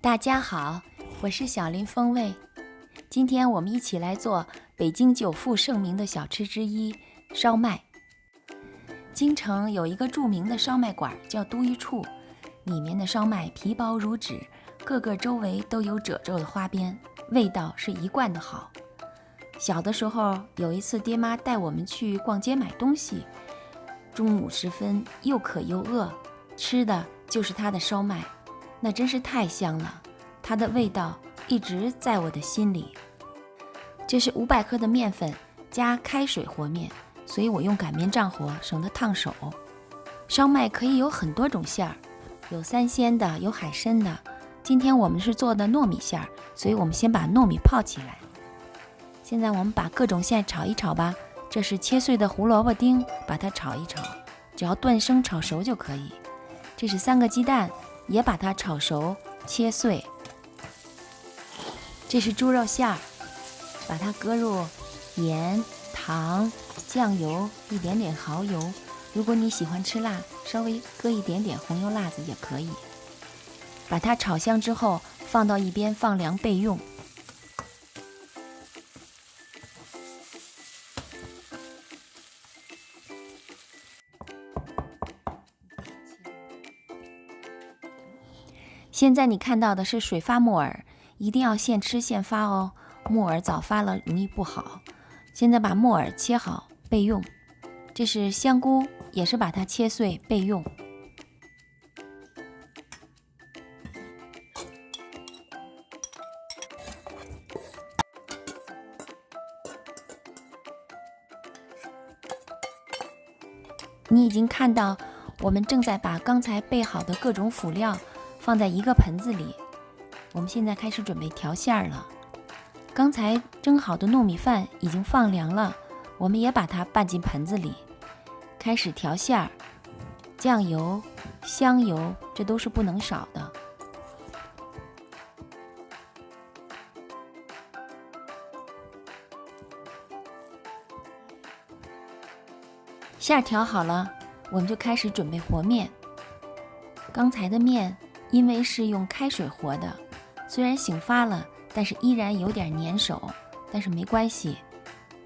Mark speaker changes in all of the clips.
Speaker 1: 大家好，我是小林风味。今天我们一起来做北京久负盛名的小吃之一——烧麦。京城有一个著名的烧麦馆叫都一处，里面的烧麦皮薄如纸，个个周围都有褶皱的花边，味道是一贯的好。小的时候，有一次爹妈带我们去逛街买东西，中午时分又渴又饿，吃的就是它的烧麦。那真是太香了，它的味道一直在我的心里。这是500克的面粉加开水和面，所以我用擀面杖和，省得烫手。烧麦可以有很多种馅儿，有3鲜的，有海参的。今天我们是做的糯米馅儿，所以我们先把糯米泡起来。现在我们把各种馅炒一炒吧。这是切碎的胡萝卜丁，把它炒一炒，只要断生炒熟就可以。这是3个鸡蛋，也把它炒熟切碎。这是猪肉馅儿，把它搁入盐、糖、酱油，一点点蚝油。如果你喜欢吃辣，稍微搁一点点红油辣子也可以。把它炒香之后，放到一边放凉备用。现在你看到的是水发木耳，一定要现吃现发哦，木耳早发了容易不好。现在把木耳切好备用。这是香菇，也是把它切碎备用。你已经看到我们正在把刚才备好的各种辅料放在一个盆子里，我们现在开始准备调馅儿了。刚才蒸好的糯米饭已经放凉了，我们也把它拌进盆子里，开始调馅儿。酱油、香油，这都是不能少的。馅儿调好了，我们就开始准备和面。刚才的面因为是用开水和的，虽然醒发了，但是依然有点粘手，但是没关系，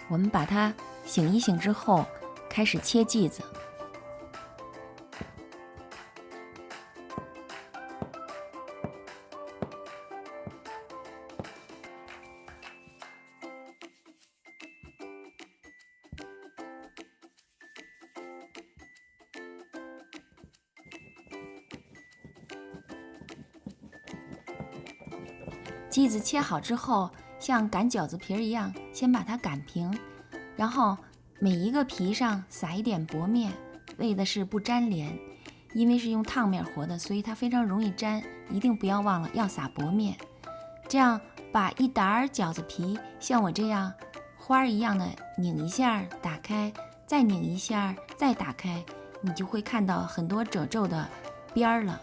Speaker 1: 我们把它醒一醒之后，开始切剂子。剂子切好之后，像擀饺子皮一样，先把它擀平，然后每一个皮上撒一点薄面，为的是不粘连。因为是用烫面和的，所以它非常容易粘，一定不要忘了要撒薄面。这样把一沓饺子皮像我这样花一样的拧一下，打开，再拧一下，再打开，你就会看到很多褶皱的边儿了。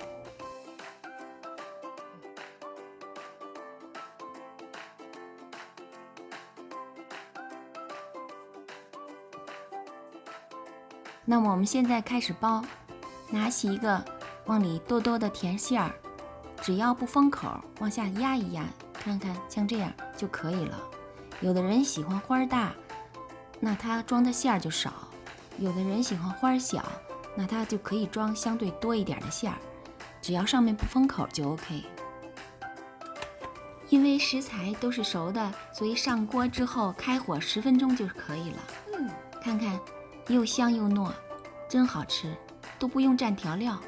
Speaker 1: 那么我们现在开始包，拿起一个，往里多多的填馅儿，只要不封口，往下压一压，看看像这样就可以了。有的人喜欢花大，那它装的馅儿就少；有的人喜欢花小，那它就可以装相对多一点的馅儿。只要上面不封口就 OK。因为食材都是熟的，所以上锅之后开火10分钟就可以了。看看。又香又糯，真好吃，都不用蘸调料。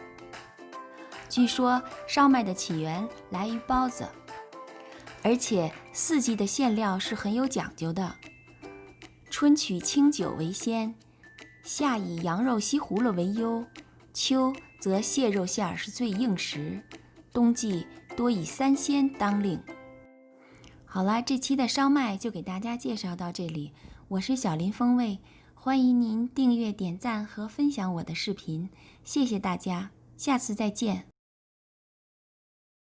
Speaker 1: 据说烧麦的起源来于包子，而且4季的馅料是很有讲究的。春取清酒为先，夏以羊肉西葫芦为优，秋则蟹肉馅儿是最应时，冬季多以3鲜当令。好了，这期的烧麦就给大家介绍到这里，我是小林风味。欢迎您订阅、点赞和分享我的视频，谢谢大家，下次再见。